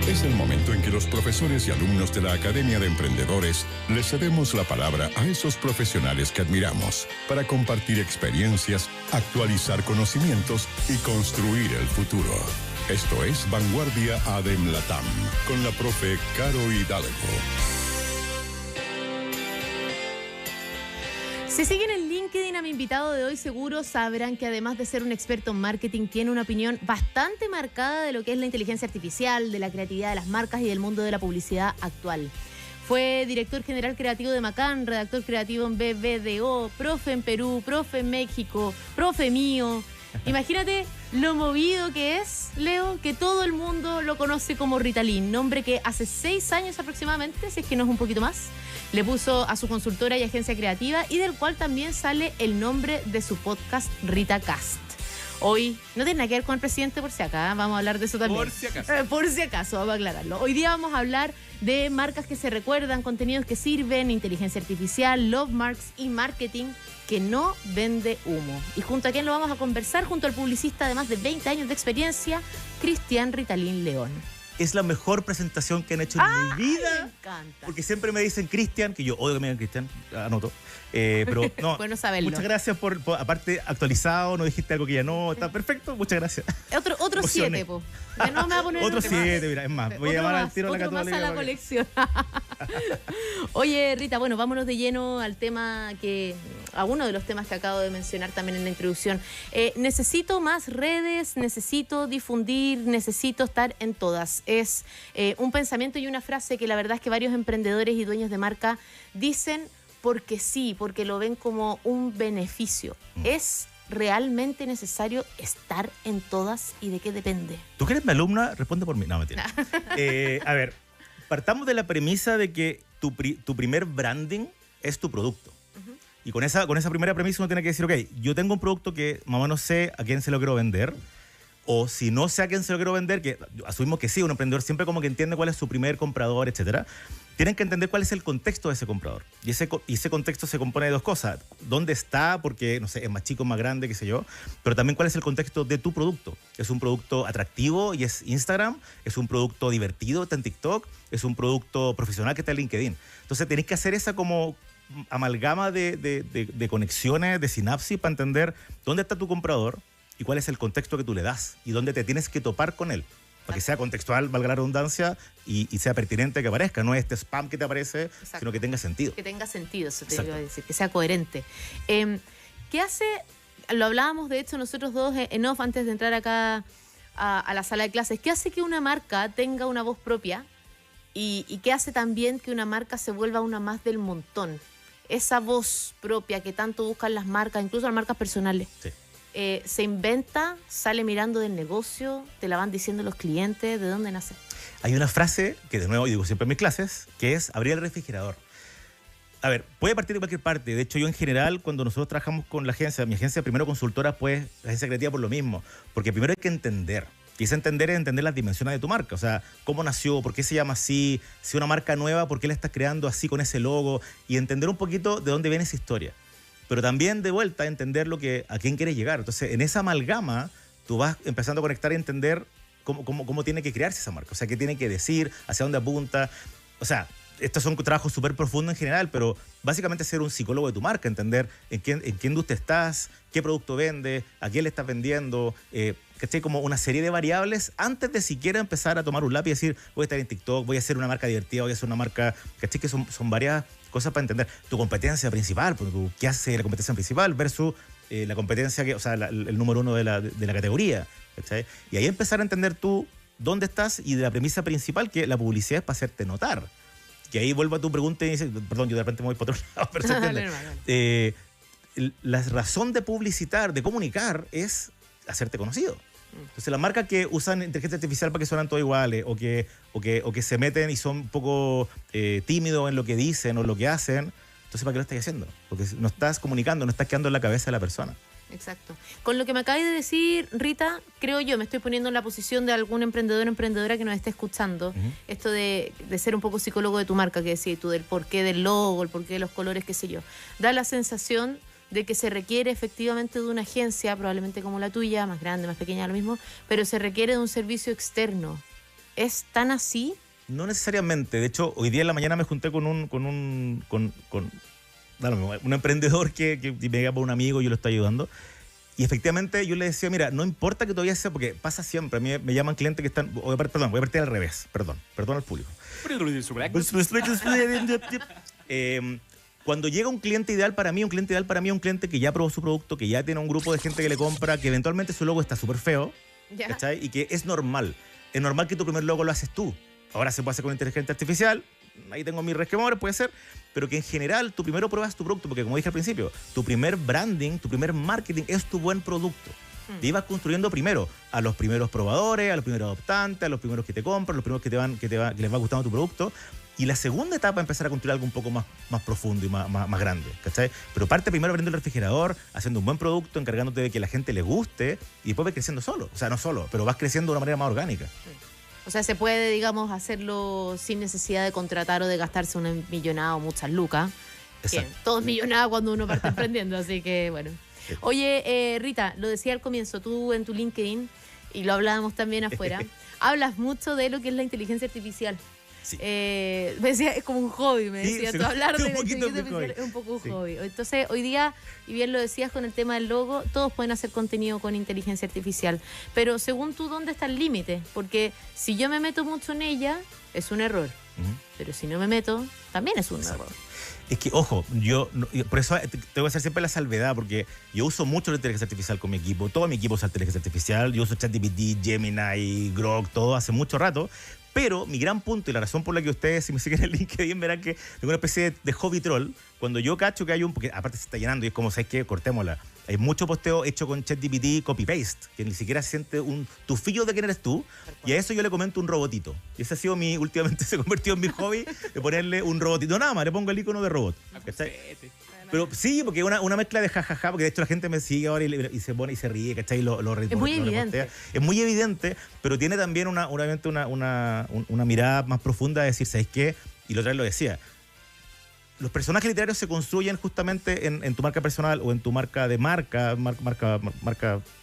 Es el momento en que los profesores y alumnos de la Academia de Emprendedores les cedemos la palabra a esos profesionales que admiramos para compartir experiencias, actualizar conocimientos y construir el futuro. Esto es Vanguardia ADEM Latam, con la profe Caro Hidalgo. Si siguen en LinkedIn a mi invitado de hoy, seguro sabrán que además de ser un experto en marketing, tiene una opinión bastante marcada de lo que es la inteligencia artificial, de la creatividad de las marcas y del mundo de la publicidad actual. Fue director general creativo de Macan, redactor creativo en BBDO, profe en Perú, profe en México, profe mío. Imagínate lo movido que es, Leo, que todo el mundo lo conoce como Ritalin, nombre que hace 6 años aproximadamente, si es que no es un poquito más, le puso a su consultora y agencia creativa y del cual también sale el nombre de su podcast RitaCast. Hoy, no tiene nada que ver con el presidente por si acá, vamos a hablar de eso también. Por si acaso, vamos a aclararlo. Hoy día vamos a hablar de marcas que se recuerdan, contenidos que sirven, inteligencia artificial, love marks y marketing que no vende humo. ¿Y junto a quién lo vamos a conversar? Junto al publicista de más de 20 años de experiencia, Cristian Ritalin León. Es la mejor presentación que han hecho en mi vida. Me encanta. Porque siempre me dicen Cristian, que yo odio que me digan Cristian, anoto. Pero no, bueno saberlo. Muchas gracias por, aparte, actualizado, no dijiste algo que ya no, está perfecto, muchas gracias. Otro 7, po. Ya no me va a poner otro 7, mira, es más, voy a llamar al tiro a la Católica. Otro más a la colección. Oye, Rita, bueno, vámonos de lleno al tema a uno de los temas que acabo de mencionar también en la introducción. Necesito más redes, necesito difundir, necesito estar en todas. Es un pensamiento y una frase que la verdad es que varios emprendedores y dueños de marca dicen porque sí, porque lo ven como un beneficio. ¿Es realmente necesario estar en todas y de qué depende? ¿Tú que eres mi alumna? Responde por mí. No, mentira. A ver, partamos de la premisa de que tu primer branding es tu producto. Y con esa primera premisa uno tiene que decir, ok, yo tengo un producto que más o menos sé a quién se lo quiero vender, o si no sé a quién se lo quiero vender, que asumimos que sí, un emprendedor siempre como que entiende cuál es su primer comprador, etcétera. Tienen que entender cuál es el contexto de ese comprador. Y ese contexto se compone de dos cosas. ¿Dónde está? Porque, no sé, es más chico, más grande, qué sé yo. Pero también cuál es el contexto de tu producto. ¿Es un producto atractivo y es Instagram? ¿Es un producto divertido, está en TikTok? ¿Es un producto profesional que está en LinkedIn? Entonces tenés que hacer esa como amalgama de conexiones, de sinapsis para entender dónde está tu comprador y cuál es el contexto que tú le das y dónde te tienes que topar con él. Para que sea contextual, valga la redundancia, y sea pertinente que aparezca. No este spam que te aparece, exacto, sino que tenga sentido. Que tenga sentido, eso te iba a decir, que sea coherente. ¿Qué hace? Lo hablábamos, de hecho, nosotros dos en off antes de entrar acá a la sala de clases. ¿Qué hace que una marca tenga una voz propia? ¿Y qué hace también que una marca se vuelva una más del montón? Esa voz propia que tanto buscan las marcas, incluso las marcas personales. Sí. Se inventa, sale mirando del negocio, te la van diciendo los clientes, ¿de dónde nace? Hay una frase que de nuevo digo siempre en mis clases, que es abrir el refrigerador. A ver, puede partir de cualquier parte. De hecho, yo en general, cuando nosotros trabajamos con la agencia, mi agencia primero consultora, pues la agencia creativa por lo mismo. Porque primero hay que entender. Y ese entender es entender las dimensiones de tu marca. O sea, cómo nació, por qué se llama así, si es una marca nueva, por qué la estás creando así con ese logo. Y entender un poquito de dónde viene esa historia. Pero también de vuelta entender a quién quieres llegar. Entonces, en esa amalgama, tú vas empezando a conectar y entender cómo tiene que crearse esa marca. O sea, qué tiene que decir, hacia dónde apunta. O sea, estos son trabajos súper profundos en general, pero básicamente ser un psicólogo de tu marca, entender en qué industria estás, qué producto vendes, a quién le estás vendiendo, ¿cachai? Como una serie de variables antes de siquiera empezar a tomar un lápiz y decir, voy a estar en TikTok, voy a hacer una marca divertida, voy a hacer una marca, ¿cachai? Que son varias cosas para entender. Tu competencia principal, ¿qué hace la competencia principal versus la competencia, el número uno de la categoría, ¿cachai? Y ahí empezar a entender tú dónde estás y de la premisa principal, que la publicidad es para hacerte notar. Que ahí vuelvo a tu pregunta y dices, perdón, yo de repente me voy para otro lado, pero se entiende. La razón de publicitar, de comunicar, es hacerte conocido. Entonces, las marcas que usan inteligencia artificial para que suenan todos iguales o que se meten y son un poco tímidos en lo que dicen o lo que hacen, entonces, ¿para qué lo estás haciendo? Porque no estás comunicando, no estás quedando en la cabeza de la persona. Exacto. Con lo que me acabas de decir, Rita, creo yo, me estoy poniendo en la posición de algún emprendedor o emprendedora que nos esté escuchando. Esto de ser un poco psicólogo de tu marca, que decís tú, del porqué del logo, el porqué de los colores, qué sé yo. Da la sensación de que se requiere efectivamente de una agencia, probablemente como la tuya, más grande, más pequeña, lo mismo, pero se requiere de un servicio externo ¿Es tan así? No necesariamente. De hecho, hoy día en la mañana me junté con un emprendedor que me llega por un amigo y yo lo estoy ayudando. Y efectivamente yo le decía, mira, no importa que todavía sea, porque pasa siempre. A mí me llaman clientes que están... Perdón, voy a partir al revés. Perdón al público. Cuando llega un cliente ideal para mí, un cliente que ya probó su producto, que ya tiene un grupo de gente que le compra, que eventualmente su logo está súper feo, ¿cachai? Y que es normal. Es normal que tu primer logo lo haces tú. Ahora se puede hacer con inteligencia artificial, ahí tengo mis resquemores, puede ser, pero que en general tú primero pruebas tu producto, porque como dije al principio, tu primer branding, tu primer marketing es tu buen producto. Te ibas construyendo primero a los primeros probadores, a los primeros adoptantes, a los primeros que te compran, los primeros que les va gustando tu producto. Y la segunda etapa empezar a construir algo un poco más profundo y más grande, ¿cachai? Pero parte primero abriendo el refrigerador, haciendo un buen producto, encargándote de que la gente le guste y después vas creciendo solo. O sea, no solo, pero vas creciendo de una manera más orgánica. O sea, se puede, digamos, hacerlo sin necesidad de contratar o de gastarse una millonada o muchas lucas. Exacto. Todo es millonada cuando uno parte emprendiendo, así que bueno. Oye, Rita, lo decía al comienzo, tú en tu LinkedIn, y lo hablábamos también afuera, hablas mucho de lo que es la inteligencia artificial. Sí. Me decía, es como un hobby, me decía, tú hablar de la inteligencia artificial es un poco un hobby. Entonces, hoy día, y bien lo decías con el tema del logo, todos pueden hacer contenido con inteligencia artificial. Pero según tú, ¿dónde está el límite? Porque si yo me meto mucho en ella, es un error. Pero si no me meto, también es un error. Es que, ojo, por eso tengo que hacer siempre la salvedad, porque yo uso mucho la inteligencia artificial con mi equipo. Todo mi equipo usa inteligencia artificial. Yo uso ChatGPT, Gemini, Grok, todo hace mucho rato. Pero mi gran punto y la razón por la que ustedes, si me siguen en LinkedIn, verán que tengo una especie de hobby troll. Cuando yo cacho que hay porque aparte se está llenando y es como, ¿sabes qué? Cortémosla. Hay mucho posteo hecho con ChatGPT copy-paste, que ni siquiera se siente un tufillo de quién eres tú. Y a eso yo le comento un robotito. Y ese ha sido últimamente se ha convertido en mi hobby, de ponerle un robotito. Nada más, le pongo el icono de robot. Pero sí, porque es una mezcla de jajaja, porque de hecho la gente me sigue ahora y se pone y se ríe, ¿cachai? Es muy evidente. Es muy evidente, pero tiene también obviamente una mirada más profunda de decir, ¿sabes qué? Y la otra vez lo decía. Los personajes literarios se construyen justamente en tu marca personal o en tu marca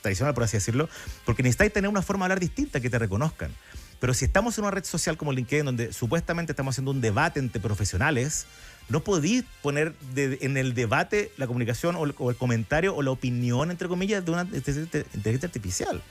tradicional, por así decirlo, porque necesitáis tener una forma de hablar distinta que te reconozcan. Pero si estamos en una red social como LinkedIn, donde supuestamente estamos haciendo un debate entre profesionales, no podéis poner en el debate la comunicación o el comentario o la opinión, entre comillas, de una inteligencia artificial.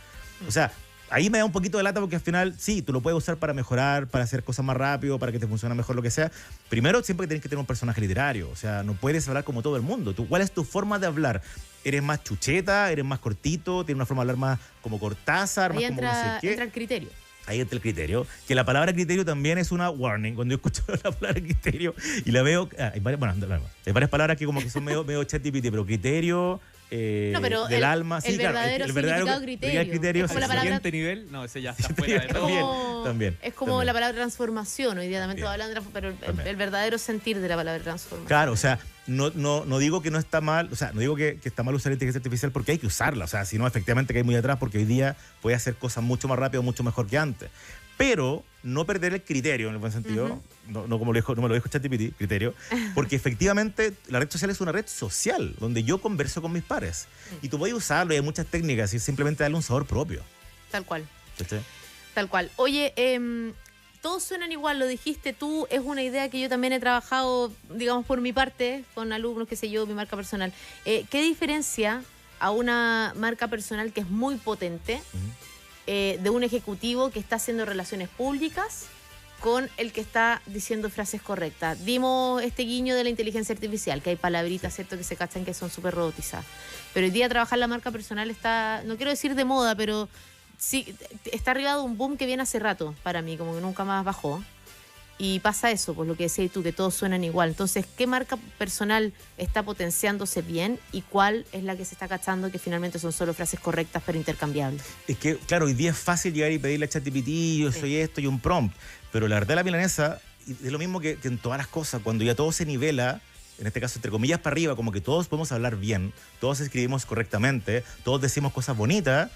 O sea, ahí me da un poquito de lata porque al final, sí, tú lo puedes usar para mejorar, para hacer cosas más rápido, para que te funcione mejor, lo que sea. Primero, siempre tienes que tener un personaje literario. O sea, no puedes hablar como todo el mundo. ¿Cuál es tu forma de hablar? ¿Eres más chucheta? ¿Eres más cortito? ¿Tienes una forma de hablar más como Cortázar? Ahí más como no sé qué? entra el criterio. Ahí está el criterio, que la palabra criterio también es una warning. Cuando yo escucho la palabra criterio y la veo, hay varias palabras que como que son medio ChatGPT, pero criterio, pero del alma, sí, el verdadero significado criterio. Es como la palabra, siguiente nivel, no, ese ya está fuera de todo. También. Es como la palabra transformación, hoy día también todos hablan de pero el verdadero sentir de la palabra transformación. Claro, o sea, no digo que no está mal, o sea, no digo que está mal usar la inteligencia artificial porque hay que usarla, o sea, si no, efectivamente que hay muy atrás porque hoy día puede hacer cosas mucho más rápido, mucho mejor que antes. Pero no perder el criterio, en el buen sentido, no como no me lo dijo ChatGPT, criterio, porque efectivamente la red social es una red social donde yo converso con mis pares. Y tú puedes usarlo y hay muchas técnicas y simplemente darle un sabor propio. Tal cual. ¿Sí? Tal cual. Oye, todos suenan igual, lo dijiste tú, es una idea que yo también he trabajado, digamos, por mi parte, con alumnos, qué sé yo, mi marca personal. ¿Qué diferencia a una marca personal que es muy potente de un ejecutivo que está haciendo relaciones públicas con el que está diciendo frases correctas? Dimos este guiño de la inteligencia artificial, que hay palabritas, ¿cierto?, que se cachan que son súper robotizadas. Pero hoy día trabajar la marca personal está, no quiero decir de moda, pero sí, está arriba de un boom que viene hace rato para mí, como que nunca más bajó. Y pasa eso, pues lo que decías tú, que todos suenan igual. Entonces, ¿qué marca personal está potenciándose bien y cuál es la que se está cachando que finalmente son solo frases correctas pero intercambiables? Es que, claro, hoy día es fácil llegar y pedirle a ChatGPT, yo soy esto y un prompt, pero la verdad de la milanesa es lo mismo que en todas las cosas, cuando ya todo se nivela, en este caso entre comillas para arriba, como que todos podemos hablar bien, todos escribimos correctamente, todos decimos cosas bonitas,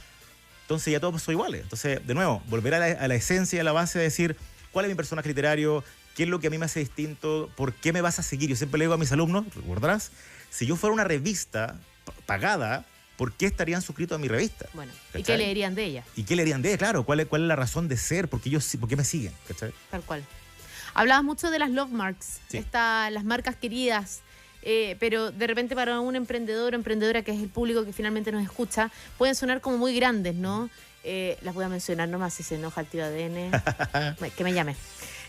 entonces ya todos son iguales. Entonces, de nuevo, volver a la esencia, a la base de decir, ¿cuál es mi personaje literario? ¿Qué es lo que a mí me hace distinto? ¿Por qué me vas a seguir? Yo siempre le digo a mis alumnos, ¿recordarás? Si yo fuera una revista pagada, ¿por qué estarían suscritos a mi revista? Bueno, ¿cachai? ¿y qué leerían de ella? ¿Y qué leerían de ella? Claro, ¿cuál es la razón de ser? ¿Por qué me siguen? ¿Cachai? Tal cual. Hablabas mucho de las love marks, Sí. las marcas queridas, pero de repente para un emprendedor o emprendedora, que es el público que finalmente nos escucha, pueden sonar como muy grandes, ¿no? Las voy a mencionar nomás si se enoja el tío ADN, que me llame.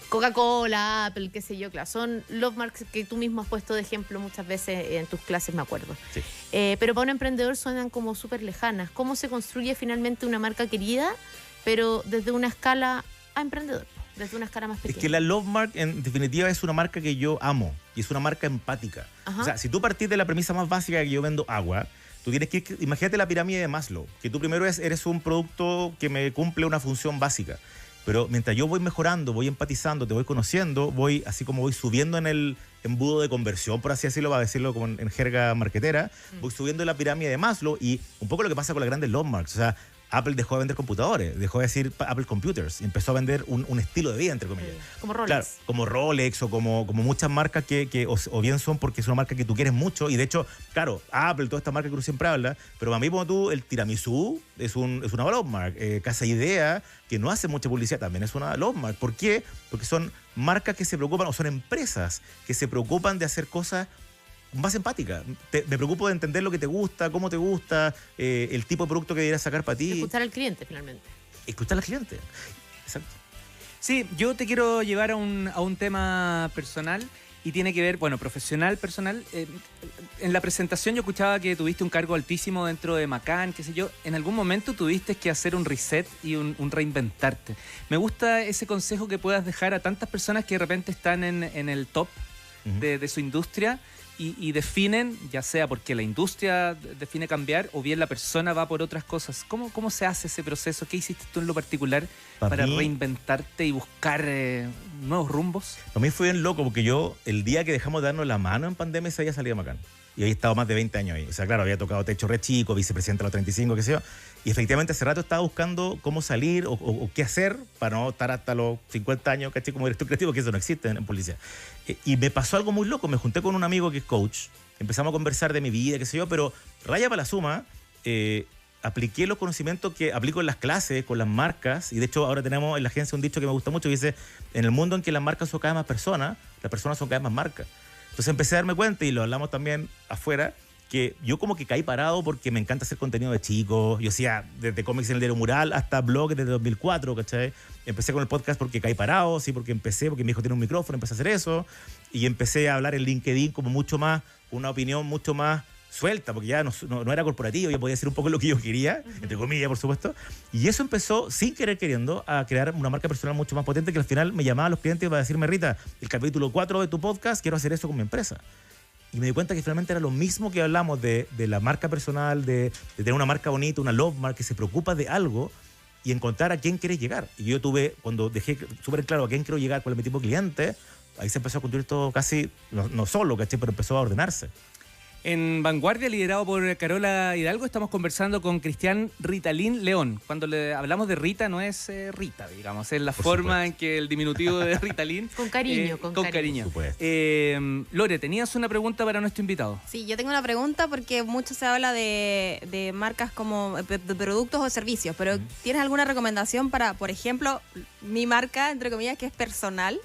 Coca-Cola, Apple, qué sé yo, claro. Son love marks que tú mismo has puesto de ejemplo muchas veces en tus clases, me acuerdo. Sí. Pero para un emprendedor suenan como súper lejanas. ¿Cómo se construye finalmente una marca querida, pero desde una escala a emprendedor? Desde una escala más pequeña. Es que la Love Mark, en definitiva, es una marca que yo amo y es una marca empática. Ajá. O sea, si tú partís de la premisa más básica que yo vendo agua, tú tienes que imagínate la pirámide de Maslow, que tú primero eres un producto que me cumple una función básica. Pero mientras yo voy mejorando, voy empatizando, te voy conociendo, voy así como voy subiendo en el embudo de conversión, por así decirlo, para decirlo como en jerga marquetera, voy subiendo la pirámide de Maslow y un poco lo que pasa con las grandes love marks. O sea, Apple dejó de vender computadores, dejó de decir Apple Computers y empezó a vender un estilo de vida, entre comillas. Como Rolex. Claro, como Rolex o como muchas marcas que o bien son porque es una marca que tú quieres mucho y de hecho, claro, Apple, toda esta marca que uno siempre habla, pero para mí como tú, el tiramisú es una love mark. Casa Idea, que no hace mucha publicidad, también es una love mark. ¿Por qué? Porque son marcas que se preocupan, o son empresas que se preocupan de hacer cosas más empática. Me preocupo de entender lo que te gusta, cómo te gusta, el tipo de producto que deberías sacar para ti. Escuchar al cliente, finalmente. Escuchar al cliente. Exacto. Sí, yo te quiero llevar a un tema personal y tiene que ver, bueno, profesional, personal. En la presentación yo escuchaba que tuviste un cargo altísimo dentro de Macan, qué sé yo. En algún momento tuviste que hacer un reset y un reinventarte. Me gusta ese consejo que puedas dejar a tantas personas que de repente están en el top de su industria y definen, ya sea porque la industria define cambiar o bien la persona va por otras cosas. ¿Cómo se hace ese proceso? ¿Qué hiciste tú en lo particular para reinventarte y buscar nuevos rumbos? Para mí fue bien loco porque yo, el día que dejamos de darnos la mano en pandemia, ese día salí a Macán. Y había estado más de 20 años ahí. O sea, claro, había tocado techo re chico, vicepresidente a los 35, qué sé yo. Y efectivamente hace rato estaba buscando cómo salir o qué hacer para no estar hasta los 50 años, ¿cachai? Como director creativo, que eso no existe en publicidad. Y me pasó algo muy loco. Me junté con un amigo que es coach. Empezamos a conversar de mi vida, qué sé yo, pero raya para la suma, apliqué los conocimientos que aplico en las clases, con las marcas. Y de hecho ahora tenemos en la agencia un dicho que me gusta mucho, que dice, en el mundo en que las marcas son cada vez más personas, las personas son cada vez más marcas. Entonces empecé a darme cuenta, y lo hablamos también afuera, que yo como que caí parado porque me encanta hacer contenido de chicos. Yo hacía desde cómics en el diario Mural hasta blog desde 2004, ¿cachai? Empecé con el podcast porque caí parado, sí, porque mi hijo tiene un micrófono, empecé a hacer eso. Y empecé a hablar en LinkedIn como mucho más, una opinión mucho más suelta, porque ya no era corporativo, yo podía decir un poco lo que yo quería, entre comillas, por supuesto. Y eso empezó, sin querer queriendo, a crear una marca personal mucho más potente, que al final me llamaban los clientes para decirme, Rita, el capítulo 4 de tu podcast, quiero hacer eso con mi empresa. Y me di cuenta que finalmente era lo mismo que hablamos de la marca personal, de tener una marca bonita, una love mark que se preocupa de algo y encontrar a quién quieres llegar. Y yo cuando dejé súper claro a quién quiero llegar, cuál es mi tipo de cliente, ahí se empezó a construir todo casi, no solo, ¿cachai? Pero empezó a ordenarse. En Vanguardia, liderado por Carola Hidalgo, estamos conversando con Cristian Ritalín León. Cuando le hablamos de Rita, no es Rita, digamos, es la Por forma supuesto. en que el diminutivo de Ritalín... Con cariño, con cariño. Por supuesto. Lore, tenías una pregunta para nuestro invitado. Sí, yo tengo una pregunta porque mucho se habla de marcas como de productos o servicios, pero ¿tienes alguna recomendación para, por ejemplo, mi marca, entre comillas, que es personal?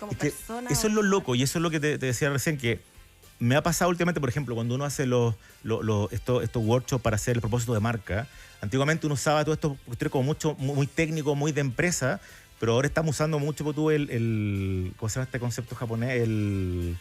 Como Es que persona. eso es lo loco, y eso es lo que te decía recién, que me ha pasado últimamente, por ejemplo, cuando uno hace estos workshops para hacer el propósito de marca. Antiguamente uno usaba todo esto como muy técnico, muy de empresa, pero ahora estamos usando mucho ¿cómo se llama este concepto japonés?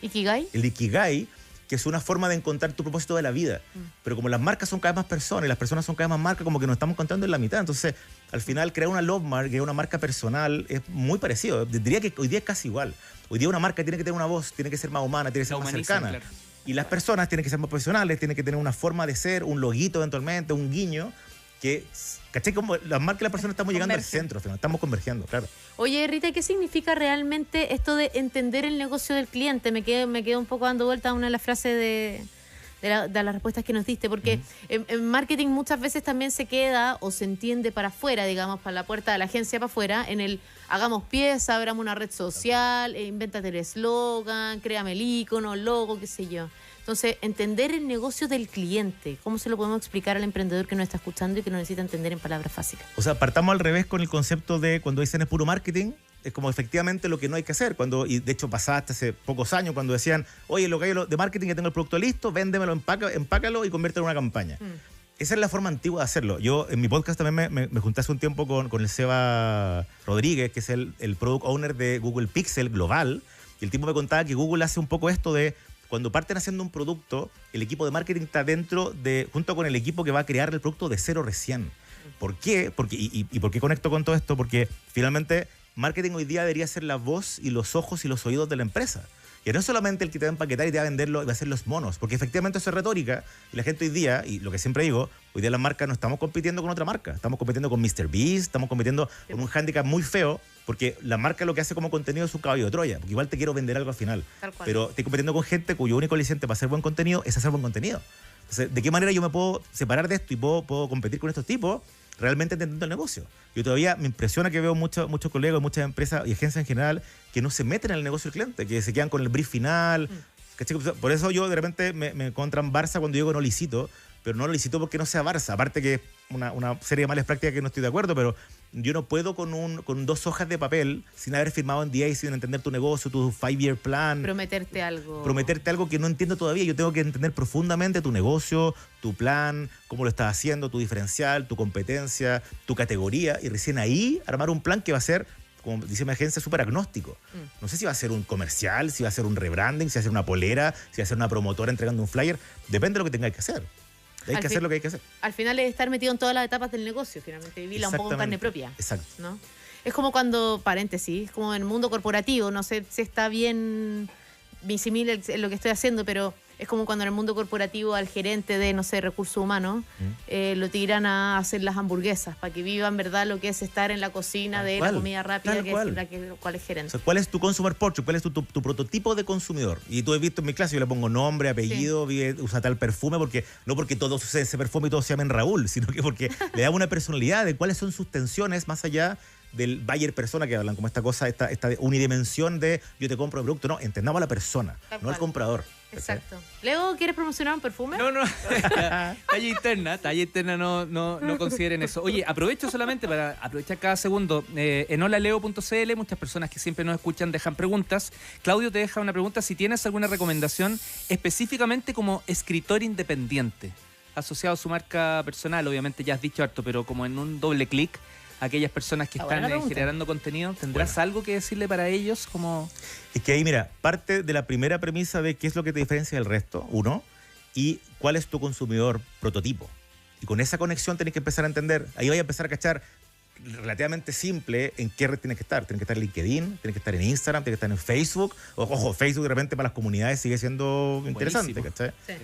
¿Ikigai? El Ikigai, que es una forma de encontrar tu propósito de la vida. Pero como las marcas son cada vez más personas y las personas son cada vez más marcas, como que nos estamos encontrando en la mitad. Entonces, al final, crear una love mark, crear una marca personal, es muy parecido. Diría que hoy día es casi igual. Hoy día una marca tiene que tener una voz, tiene que ser más humana, tiene que ser más cercana. Claro. Y las personas tienen que ser más profesionales, tienen que tener una forma de ser, un loguito eventualmente, un guiño, que, ¿cachai? Como las marcas y las personas estamos llegando al centro, al final, estamos convergiendo, claro. Oye, Rita, ¿qué significa realmente esto de entender el negocio del cliente? Me quedo un poco dando vuelta a una de las frases de las respuestas que nos diste, porque en marketing muchas veces también se queda o se entiende para afuera, digamos, para la puerta de la agencia para afuera, en el hagamos pieza, abramos una red social, invéntate el eslogan, créame el icono, el logo, qué sé yo. Entonces, entender el negocio del cliente, ¿cómo se lo podemos explicar al emprendedor que nos está escuchando y que no necesita entender en palabras fáciles? O sea, partamos al revés con el concepto de cuando dicen es puro marketing, es como efectivamente lo que no hay que hacer. Y de hecho pasaba hasta hace pocos años cuando decían, oye, lo que hay de marketing, que tengo el producto listo, véndemelo, empácalo y conviértelo en una campaña. Esa es la forma antigua de hacerlo. Yo en mi podcast también me junté hace un tiempo con el Seba Rodríguez, que es el product owner de Google Pixel global, y el tipo me contaba que Google hace un poco esto de cuando parten haciendo un producto, el equipo de marketing está junto con el equipo que va a crear el producto de cero recién. ¿Por qué? ¿Por qué conecto con todo esto? Porque finalmente marketing hoy día debería ser la voz y los ojos y los oídos de la empresa. Y no es solamente el que te va a empaquetar y te va a venderlo y va a hacer los monos, porque efectivamente eso es retórica y la gente hoy día, y lo que siempre digo, hoy día las marcas no estamos compitiendo con otra marca, estamos compitiendo con MrBeast, estamos compitiendo con un hándicap muy feo, porque la marca lo que hace como contenido es un caballo de Troya, porque igual te quiero vender algo al final, pero estoy compitiendo con gente cuyo único aliciente para hacer buen contenido es hacer buen contenido. Entonces, ¿de qué manera yo me puedo separar de esto y puedo competir con estos tipos? Realmente entendiendo el negocio. Yo todavía me impresiona que veo muchos colegas, muchas empresas y agencias en general que no se meten en el negocio del cliente, que se quedan con el brief final. Por eso yo de repente me encuentran Barça cuando digo que no licito, pero no lo licito porque no sea Barça. Aparte que es una serie de malas prácticas que no estoy de acuerdo, pero yo no puedo con 2 hojas de papel, sin haber firmado NDA y sin entender tu negocio, tu 5-year plan. Prometerte algo que no entiendo todavía. Yo tengo que entender profundamente tu negocio, tu plan, cómo lo estás haciendo, tu diferencial, tu competencia, tu categoría, y recién ahí armar un plan que va a ser, como dice mi agencia, súper agnóstico. No sé si va a ser un comercial, si va a ser un rebranding, si va a ser una polera, si va a ser una promotora entregando un flyer. Depende de lo que tengáis que hacer. Hay que hacer lo que hay que hacer. Al final es estar metido en todas las etapas del negocio, finalmente, vivirla un poco en carne propia. Exacto. ¿No? Es como cuando, paréntesis, como en el mundo corporativo, no sé si está bien visible lo que estoy haciendo, pero es como cuando en el mundo corporativo al gerente de, no sé, recursos humanos, lo tiran a hacer las hamburguesas para que vivan, ¿verdad?, lo que es estar en la cocina de la comida rápida, cuál es gerente. O sea, ¿cuál es tu consumer portrait? ¿Cuál es tu prototipo de consumidor? Y tú has visto en mi clase, yo le pongo nombre, apellido, usa tal perfume, no porque todos usen ese perfume y todos se llamen Raúl, sino que porque le da una personalidad de cuáles son sus tensiones más allá del buyer persona que hablan, como esta cosa, esta unidimensión de yo te compro el producto. No, entendamos a la persona, no al comprador. Exacto. Leo, ¿quieres promocionar un perfume? No. Talla interna, no consideren eso. Oye, aprovecho solamente para aprovechar cada segundo. En holaleo.cl, muchas personas que siempre nos escuchan dejan preguntas. Claudio te deja una pregunta, si tienes alguna recomendación específicamente como escritor independiente, asociado a su marca personal. Obviamente ya has dicho harto, pero como en un doble clic, aquellas personas que están generando contenido, ¿tendrás algo que decirle para ellos? Como... Es que ahí, mira, parte de la primera premisa de qué es lo que te diferencia del resto, uno, y cuál es tu consumidor prototipo. Y con esa conexión tenés que empezar a entender, ahí vais a empezar a cachar relativamente simple en qué red tienes que estar. Tienes que estar en LinkedIn, tienes que estar en Instagram, tienes que estar en Facebook. Ojo, Facebook de repente para las comunidades sigue siendo interesante, ¿cachai? Sí.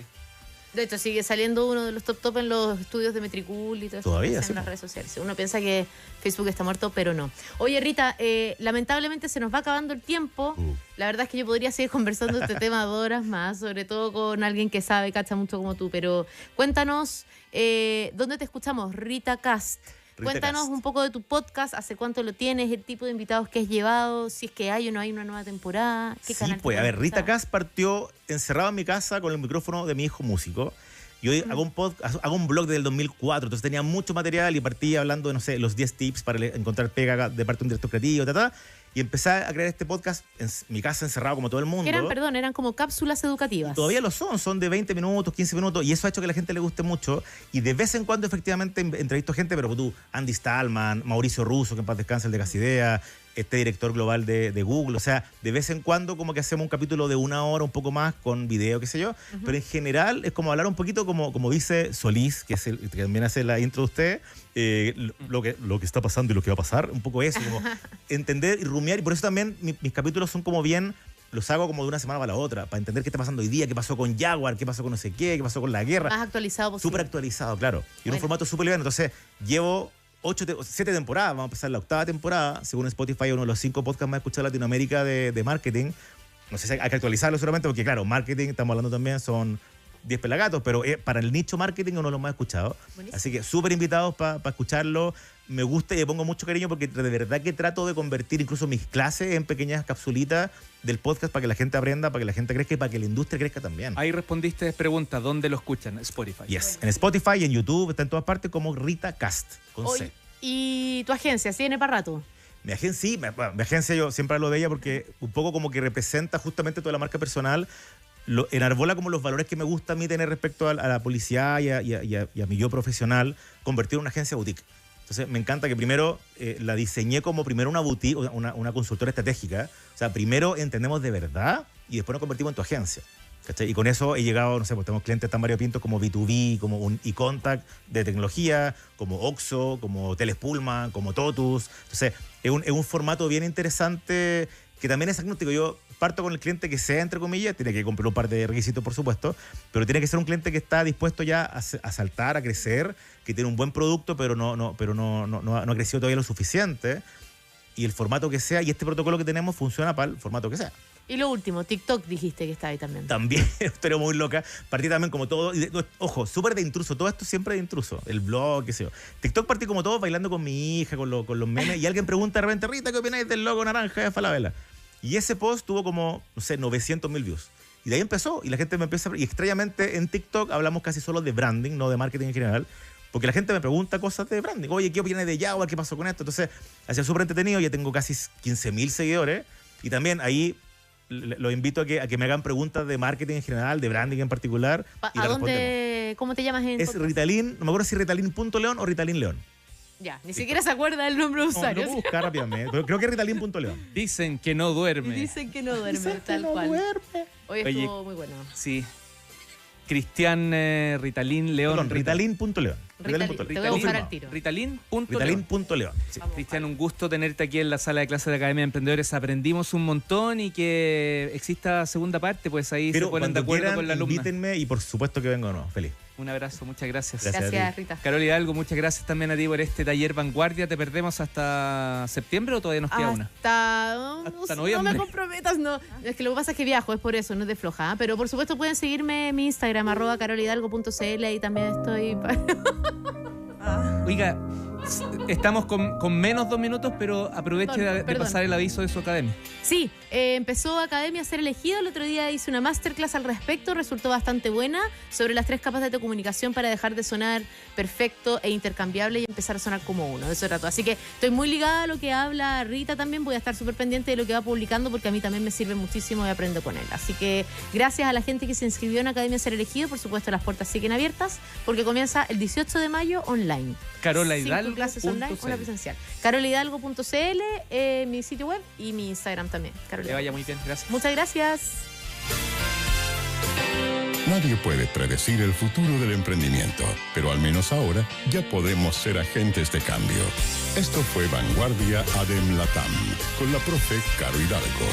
De hecho, sigue saliendo uno de los top en los estudios de Metricool y todo eso. Todavía, sí. En las redes sociales. Uno piensa que Facebook está muerto, pero no. Oye, Rita, lamentablemente se nos va acabando el tiempo. La verdad es que yo podría seguir conversando este tema 2 horas más, sobre todo con alguien que sabe, cacha mucho como tú. Pero cuéntanos, ¿dónde te escuchamos? Rita Cast. Cuéntanos un poco de tu podcast, hace cuánto lo tienes, el tipo de invitados que has llevado, si es que hay o no hay una nueva temporada. ¿Qué canal? Sí, pues, a ver, Rita Cast partió encerrado en mi casa con el micrófono de mi hijo músico. Yo hago un blog desde el 2004, entonces tenía mucho material y partí hablando de, no sé, los 10 tips para encontrar pega de parte de un director creativo, y empecé a crear este podcast en mi casa encerrado como todo el mundo. Eran como cápsulas educativas. Todavía lo son de 20 minutos, 15 minutos, y eso ha hecho que a la gente le guste mucho. Y de vez en cuando, efectivamente, entrevisto gente, pero tú, Andy Stallman, Mauricio Russo, que en paz descanse, el de Casidea, este director global de Google. O sea, de vez en cuando como que hacemos un capítulo de 1 hora, un poco más, con video, qué sé yo. Pero en general es como hablar un poquito, como dice Solís, que también hace la intro de usted, lo que está pasando y lo que va a pasar. Un poco eso, como entender y rumiar. Y por eso también mis capítulos son como bien... Los hago como de una semana para la otra, para entender qué está pasando hoy día, qué pasó con Jaguar, qué pasó con no sé qué pasó con la guerra. Más actualizado posible. Súper actualizado, claro. Y en un formato súper liviano. Entonces, llevo 7 temporadas, vamos a empezar la 8ª temporada. Según Spotify, uno de los 5 podcasts más escuchados en Latinoamérica de marketing. No sé si hay que actualizarlo solamente porque, claro, marketing, estamos hablando también, son 10 pelagatos, pero para el nicho marketing uno de los más escuchados. Buenísimo. Así que súper invitados para escucharlo. Me gusta y le pongo mucho cariño porque de verdad que trato de convertir incluso mis clases en pequeñas capsulitas del podcast para que la gente aprenda, para que la gente crezca y para que la industria crezca también. Ahí respondiste pregunta, ¿dónde lo escuchan? Spotify. Yes. En Spotify, en YouTube, está en todas partes como Rita Cast, con Oye, C. ¿y tu agencia? ¿Sí viene para rato? Mi agencia, sí, mi agencia yo siempre hablo de ella porque un poco como que representa justamente toda la marca personal, enarbola como los valores que me gusta a mí tener respecto a la publicidad y a mi yo profesional, convertir en una agencia boutique. Entonces me encanta que primero la diseñé como primero una boutique, una consultora estratégica. O sea, primero entendemos de verdad y después nos convertimos en tu agencia. ¿Cachai? Y con eso he llegado, no sé, pues tenemos clientes tan variopintos como B2B, como un eContact de tecnología, como Oxxo, como Telespulman, como Totus. Entonces es un formato bien interesante que también es agnóstico. Yo parto con el cliente que sea, entre comillas, tiene que cumplir un par de requisitos, por supuesto, pero tiene que ser un cliente que está dispuesto ya a saltar, a crecer, que tiene un buen producto, pero no ha crecido todavía lo suficiente. Y el formato que sea, y este protocolo que tenemos funciona para el formato que sea. Y lo último, TikTok dijiste que está ahí también. También, historia muy loca. Partí también como todo, ojo, súper de intruso, todo esto siempre de intruso. El blog, qué sé yo. TikTok partí como todo, bailando con mi hija, con los memes, y alguien pregunta de repente, Rita, ¿qué opináis del logo naranja de Falabella? Y ese post tuvo como, no sé, 900.000 views. Y de ahí empezó, y la gente me empieza y extrañamente en TikTok hablamos casi solo de branding, no de marketing en general, porque la gente me pregunta cosas de branding. Oye, ¿qué opinas de Jaguar? ¿Qué pasó con esto? Entonces, ha sido súper entretenido, ya tengo casi 15.000 seguidores, y también ahí los invito a que me hagan preguntas de marketing en general, de branding en particular. Y ¿A dónde? ¿Cómo te llamas en es podcast? Ritalin, no me acuerdo si Ritalin.león o Ritalin León. Ya, ni siquiera se acuerda del nombre de No, lo usuario. puedo buscar rápidamente, pero creo que es Ritalin.león. Dicen que no duerme. Dicen que no duerme, Dicen que tal no cual. duerme. Hoy Oye, estuvo muy bueno. Sí. Cristian Ritalin León. Perdón, Ritalin.león. Ritalin, te voy a buscar al tiro. Ritalin.león. Ritalin.león. Sí. Vamos, Cristian, Pablo. un gusto tenerte aquí en la sala de clases de Academia de Emprendedores. Aprendimos un montón y que exista segunda parte, pues ahí Pero se ponen de cuando acuerdo quieran, con la alumna. invítenme y por supuesto que vengo, no, feliz. Un abrazo, muchas gracias. Gracias a Gracias, ti. Rita. Carol Hidalgo, muchas gracias también a ti por este taller Vanguardia. ¿Te perdemos hasta septiembre o todavía nos queda una? Hasta no noviembre. me comprometas, no. Es que lo que pasa es que viajo, es por eso, no es de floja. Pero por supuesto pueden seguirme en mi Instagram, @carolhidalgo.cl, y también estoy... Oiga, estamos con menos 2 minutos, pero aproveche de Perdón. pasar el aviso de su academia. Sí, empezó Academia a ser elegido. El otro día hice una masterclass al respecto, resultó bastante buena, sobre las 3 capas de tu comunicación para dejar de sonar perfecto e intercambiable y empezar a sonar como uno. De eso trató. Así que estoy muy ligada a lo que habla Rita también. Voy a estar súper pendiente de lo que va publicando porque a mí también me sirve muchísimo y aprendo con él. Así que gracias a la gente que se inscribió en Academia a ser elegido. Por supuesto, las puertas siguen abiertas porque comienza el 18 de mayo online. 5 clases online, una presencial. carolhidalgo.cl, mi sitio web y mi Instagram también. Carol Que Hidalgo. vaya muy bien, gracias. Muchas gracias. Nadie puede predecir el futuro del emprendimiento, pero al menos ahora ya podemos ser agentes de cambio. Esto fue Vanguardia ADEM Latam, con la profe Caro Hidalgo.